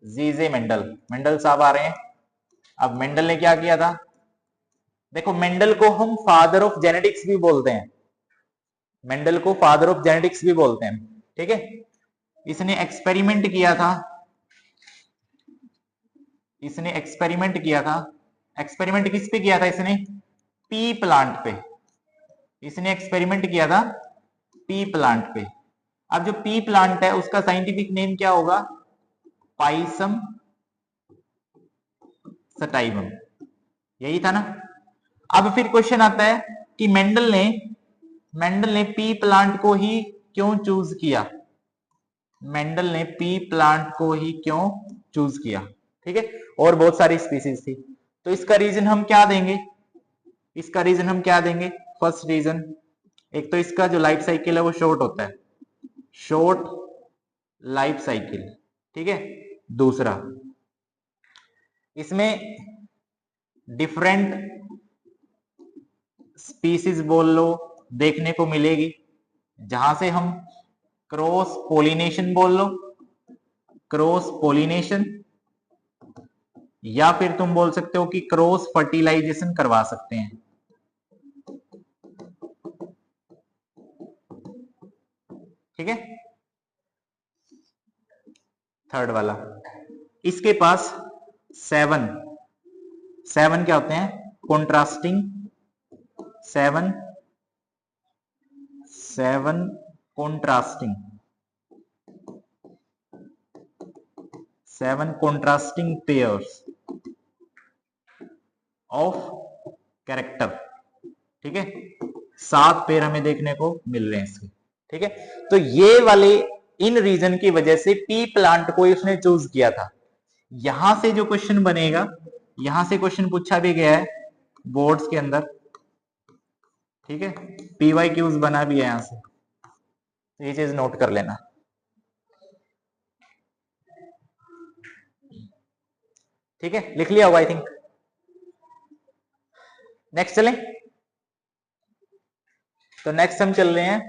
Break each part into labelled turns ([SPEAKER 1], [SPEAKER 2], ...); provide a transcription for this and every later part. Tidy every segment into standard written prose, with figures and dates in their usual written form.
[SPEAKER 1] जीजे Mendel, Mendel साहब आ रहे हैं। अब मेंडल ने क्या किया था, देखो मेंडल को हम फादर ऑफ जेनेटिक्स भी बोलते हैं, मेंडल को फादर ऑफ जेनेटिक्स भी बोलते हैं, ठीक है। इसने एक्सपेरिमेंट किया था, इसने एक्सपेरिमेंट किया था, एक्सपेरिमेंट किस पे किया था इसने, पी प्लांट पे, इसने एक्सपेरिमेंट किया था पी प्लांट पे। अब जो पी प्लांट है उसका साइंटिफिक नेम क्या होगा, पाइसम सटाइवम, यही था ना। अब फिर क्वेश्चन आता है कि मेंडल ने पी प्लांट को ही क्यों चूज किया, मेंडल ने पी प्लांट को ही क्यों चूज किया, ठीक है। और बहुत सारी स्पीसीज थी, तो इसका रीजन हम क्या देंगे, इसका रीजन हम क्या देंगे, फर्स्ट रीजन, एक तो इसका जो लाइफ साइकिल है वो शॉर्ट होता है, शॉर्ट लाइफ साइकिल, ठीक है। दूसरा, इसमें डिफरेंट स्पीसीज बोल लो देखने को मिलेगी, जहां से हम क्रॉस पोलिनेशन बोल लो, क्रॉस पोलिनेशन, या फिर तुम बोल सकते हो कि क्रॉस फर्टिलाइजेशन करवा सकते हैं, ठीक है। थर्ड वाला, इसके पास 7 क्या होते हैं, contrasting 7 contrasting pairs of character, ठीक है। 7 पेयर हमें देखने को मिल रहे हैं इसके, ठीक है। तो ये वाले इन रीजन की वजह से पी प्लांट को उसने चूज किया था। यहां से जो क्वेश्चन बनेगा, यहां से क्वेश्चन पूछा भी गया है बोर्ड्स के अंदर, ठीक है, पीवाई क्यूज बना भी है यहां से, तो ये चीज नोट कर लेना, ठीक है, लिख लिया होगा आई थिंक। नेक्स्ट चलें, तो नेक्स्ट हम चल रहे हैं,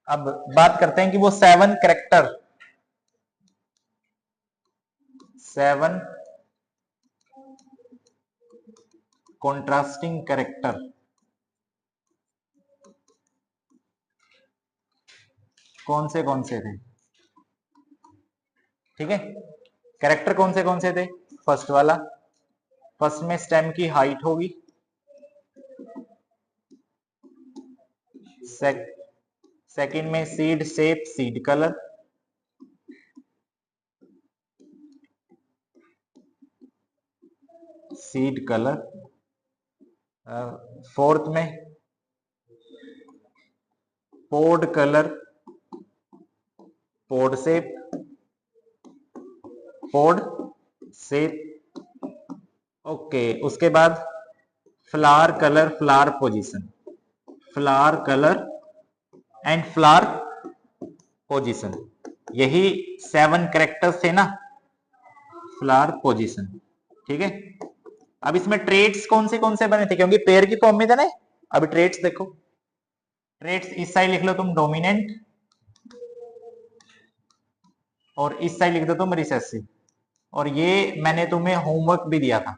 [SPEAKER 1] अब बात करते हैं कि वो 7 कैरेक्टर, 7 कॉन्ट्रास्टिंग कैरेक्टर कौन से थे, ठीक है। कैरेक्टर कौन से थे, फर्स्ट वाला, फर्स्ट में स्टेम की हाइट होगी, सेकंड में seed shape, seed colour, fourth में पोड कलर, पोड शेप, ओके। उसके बाद flower colour, flower position, flower colour and flower position, यही 7 कैरेक्टर्स थे ना, फ्लावर पोजीशन, ठीक है। अब इसमें ट्रेड्स कौन से बने थे, क्योंकि पेयर की फॉर्म में था ना। अभी ट्रेड्स देखो, ट्रेड्स इस साइड लिख लो तुम डोमिनेंट, और इस साइड लिख दो तुम रिसेसिव, और ये मैंने तुम्हें होमवर्क भी दिया था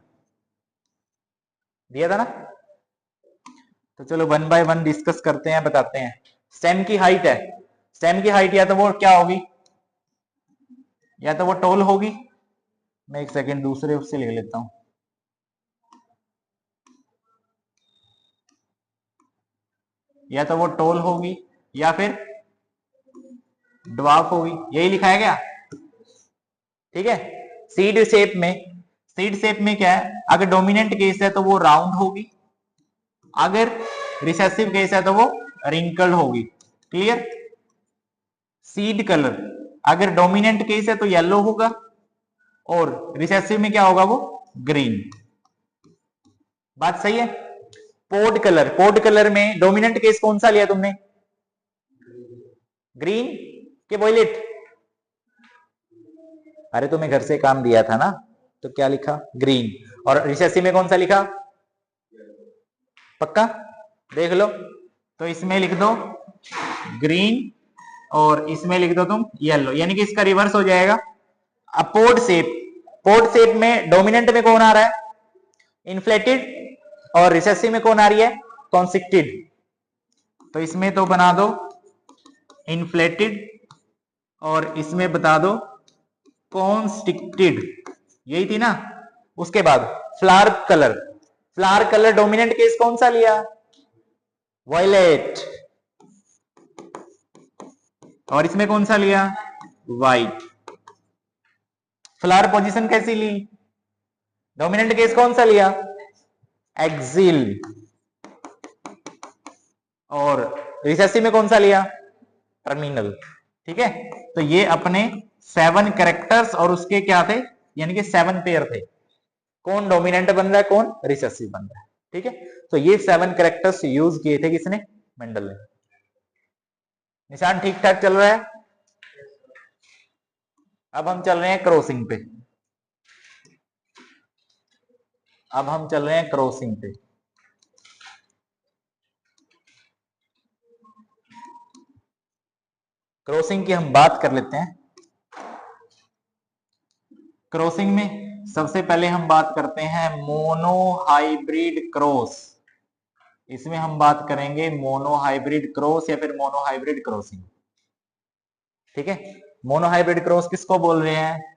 [SPEAKER 1] ना। तो चलो 1 बाय 1 डिस्कस करते हैं, बताते हैं। स्टेम की हाइट है, स्टेम की हाइट या तो वो क्या होगी, या तो वो टॉल होगी, मैं एक सेकेंड दूसरे उससे लिख लेता हूं, या तो वो टॉल होगी या फिर ड्वार्फ होगी, यही लिखा है क्या, ठीक है। सीड शेप में क्या है, अगर डोमिनेंट केस है तो वो राउंड होगी, अगर रिसेसिव केस है तो वो रिंकल्ड होगी, क्लियर। सीड कलर, अगर डोमिनेंट केस है तो येलो होगा, और रिसेसिव में क्या होगा, वो ग्रीन, बात सही है। पोड कलर में डोमिनेंट केस कौन सा लिया तुमने, ग्रीन के वॉयलेट, अरे तुम्हें घर से काम दिया था ना, तो क्या लिखा, ग्रीन, और रिसेसिव में कौन सा लिखा, पक्का देख लो, तो इसमें लिख दो ग्रीन और इसमें लिख दो तुम येलो, यानी कि इसका रिवर्स हो जाएगा। पोड पोर्ट शेप में डोमिनेंट में कौन आ रहा है? इन्फ्लेटेड, और रिसेसिव में कौन आ रही है? कॉन्स्ट्रिक्टेड। तो इसमें तो बना दो इन्फ्लेटेड और इसमें बता दो कॉन्स्ट्रिक्टेड, यही थी ना। उसके बाद flower colour, flower colour dominant case कौन सा लिया? वायलेट। और इसमें कौन सा लिया? व्हाइट। फ्लावर पोजीशन कैसी ली? डोमिनेंट केस कौन सा लिया? एक्सिल। और रिसेसिव में कौन सा लिया? टर्मिनल। ठीक है, तो ये अपने 7 कैरेक्टर्स और उसके क्या थे, यानी कि 7 पेयर थे। कौन डोमिनेंट बन रहा है, कौन रिसेसिव बन रहा है। ठीक है, तो ये 7 कैरेक्टर्स यूज किए थे किसने? मेंडल ने। निशान ठीक ठाक चल रहा है। अब हम चल रहे हैं क्रॉसिंग पे। अब हम चल रहे हैं क्रॉसिंग पे। क्रॉसिंग की हम बात कर लेते हैं। क्रॉसिंग में सबसे पहले हम बात करते हैं मोनो हाइब्रिड क्रॉस। इसमें हम बात करेंगे मोनो हाइब्रिड क्रॉस या फिर मोनो हाइब्रिड क्रॉसिंग। ठीक है, मोनो हाइब्रिड क्रॉस किसको बोल रहे हैं?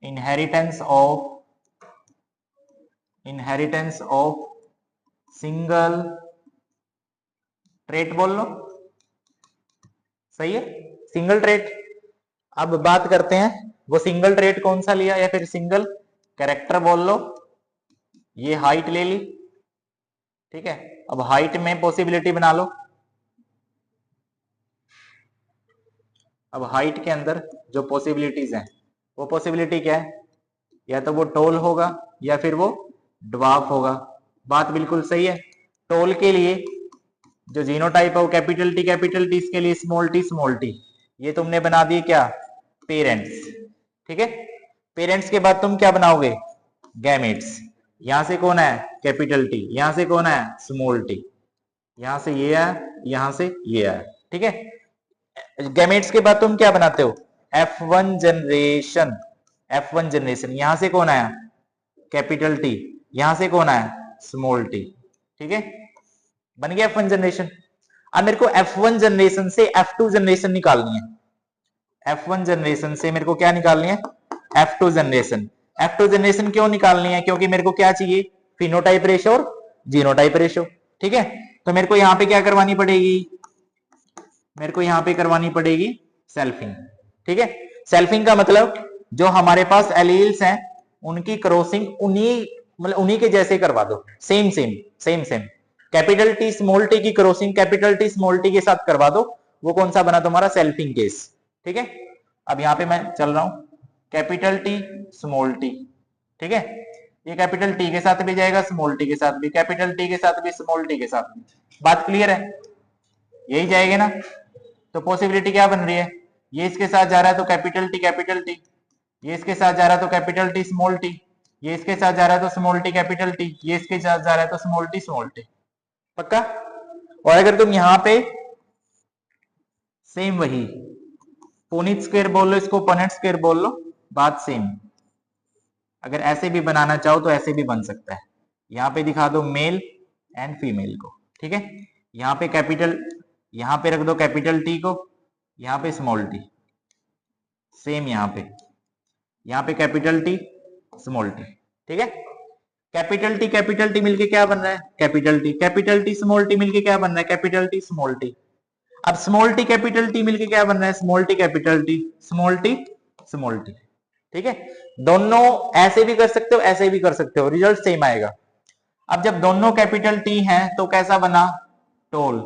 [SPEAKER 1] इनहेरिटेंस ऑफ सिंगल ट्रेट बोल लो, सही है, सिंगल ट्रेट। अब बात करते हैं वो सिंगल ट्रेट कौन सा लिया या फिर सिंगल कैरेक्टर बोल लो। ये हाइट ले ली, ठीक है। अब हाइट में पॉसिबिलिटी बना लो। अब हाइट के अंदर जो पॉसिबिलिटीज हैं वो पॉसिबिलिटी क्या है? या तो वो टॉल होगा या फिर वो ड्वार्फ होगा। बात बिल्कुल सही है। टॉल के लिए जो जीनोटाइप है वो कैपिटल टी, इसके लिए स्मॉल टी। ये तुमने बना दिए क्या? पेरेंट्स। ठीक है, पेरेंट्स के बाद तुम क्या बनाओगे? गैमेट्स। यहां से कौन है? Capital T. यहां से कौन है? Small T. यहां से ये है, यहां से ये है। ठीक है, गैमेट्स के बाद तुम क्या बनाते हो? F1 generation. F1 जनरेशन, यहां से कौन आया? Capital T. यहां से कौन आया? Small T. ठीक है, बन गया F1 जनरेशन। अब मेरे को F1 जनरेशन से F2 जनरेशन निकालनी है। F1 जनरेशन से मेरे को क्या निकालनी है? F2 generation. F2 जनरेशन क्यों निकालनी है? क्योंकि मेरे को क्या चाहिए? फिनोटाइप रेशो और जीनोटाइप रेशो। ठीक है, तो मेरे को यहां पे क्या करवानी पड़ेगी? मेरे को यहां पे करवानी पड़ेगी सेल्फिंग। ठीक है, सेल्फिंग का मतलब जो हमारे पास एलील्स हैं उनकी क्रॉसिंग उन्हीं के जैसे करवा दो। Same same capital T small T की crossing capital T small T के साथ करवा दो। वो कौन सा बना तुम्हारा? सेल्फिंग केस। ठीक है, अब यहां पे मैं चल रहा हूं कैपिटल टी स्मॉल टी। ठीक है, ये कैपिटल टी के साथ भी जाएगा, स्मॉल टी के साथ भी, कैपिटल टी के साथ भी, स्मॉल टी के साथ भी। बात क्लियर है? यही जाएगा ना। तो पॉसिबिलिटी क्या बन रही है? ये इसके साथ जा रहा है तो कैपिटल टी, ये इसके साथ जा रहा है तो कैपिटल टी स्मॉल टी, ये इसके साथ जा रहा है तो स्मॉल टी कैपिटल टी, ये इसके साथ जा रहा है तो स्मॉल टी। पक्का? और अगर तुम यहां पे सेम वही पुनीत स्क्वायर बोल लो, इसको पनेट स्क्वायर बोल लो, बात सेम। अगर ऐसे भी बनाना चाहो तो ऐसे भी बन सकता है। यहां पे दिखा दो मेल एंड फीमेल को। ठीक है, यहां पे कैपिटल, यहां पे रख दो कैपिटल टी को, यहां पे स्मॉल टी। सेम यहां पे कैपिटल टी स्मॉल टी। ठीक है, कैपिटल टी मिलके क्या बन रहा है? कैपिटल टी स्मॉल टी मिलके क्या बन रहा है? Capital T small T. अब स्मॉल टी कैपिटल टी मिलके क्या बन रहा है? Small T capital T, small T small T. ठीक है, दोनों ऐसे भी कर सकते हो, ऐसे भी कर सकते हो, रिजल्ट सेम आएगा। अब जब दोनों कैपिटल टी हैं तो कैसा बना? टोल।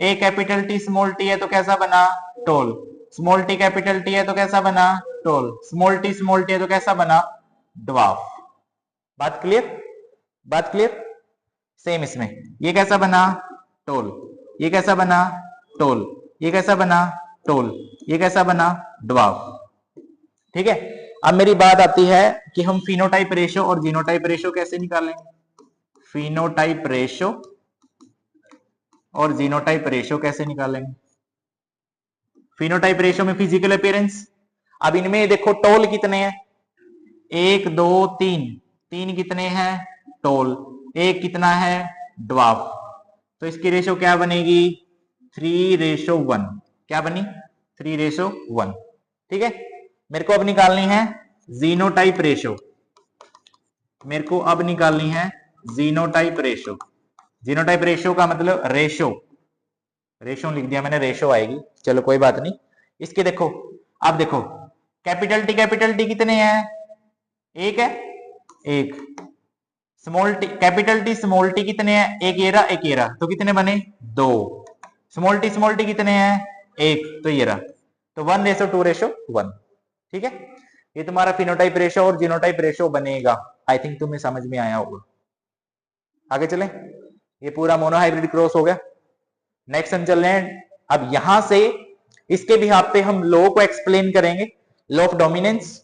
[SPEAKER 1] ए कैपिटल टी स्मॉल टी है तो कैसा बना? Toll. Small T capital T है तो कैसा बना? टोल। स्मॉल टी है तो कैसा बना? ड्वार्फ। बात क्लियर? बात क्लियर? सेम इसमें ये कैसा बना? टोल। ये कैसा बना? टोल। ये कैसा बना? टोल। ये कैसा बना? ड्वार्फ। ठीक है, अब मेरी बात आती है कि हम फिनोटाइप रेशो और जीनोटाइप रेशो कैसे निकालेंगे। फिनोटाइप रेशो और जीनोटाइप रेशो कैसे निकालेंगे? फिनोटाइप रेशो में फिजिकल अपीयरेंस। अब इनमें देखो टोल कितने हैं? 1 2 3, 3 कितने हैं टोल, एक कितना है ड्वार्फ, तो इसकी रेशो क्या बनेगी 3:1। क्या बनी 3:1। ठीक है, मेरे को अब निकालनी है जीनोटाइप रेशो, मेरे को अब निकालनी है जीनोटाइप रेशो। जीनोटाइप रेशो का मतलब रेशो, रेशो लिख दिया मैंने, रेशो आएगी, चलो कोई बात नहीं। इसके देखो, अब देखो कैपिटल टी कितने हैं, एक है, एक। कैपिटल टी स्मॉल टी कितने हैं, एक ये रहा एक ये रहा, तो कितने बने दो। स्मॉल टी कितने हैं, एक, तो ये रहा, तो 1:2:1। ठीक है, ये तुम्हारा फिनोटाइप रेशो और जीनोटाइप रेशो बनेगा। आई थिंक तुम्हें समझ में आया होगा। आगे चलें, ये पूरा मोनोहाइब्रिड क्रॉस हो गया। नेक्स्ट हम चल रहे हैं, अब यहां से इसके भी हाथ पे हम लॉ को एक्सप्लेन करेंगे, लॉ ऑफ डोमिनेंस।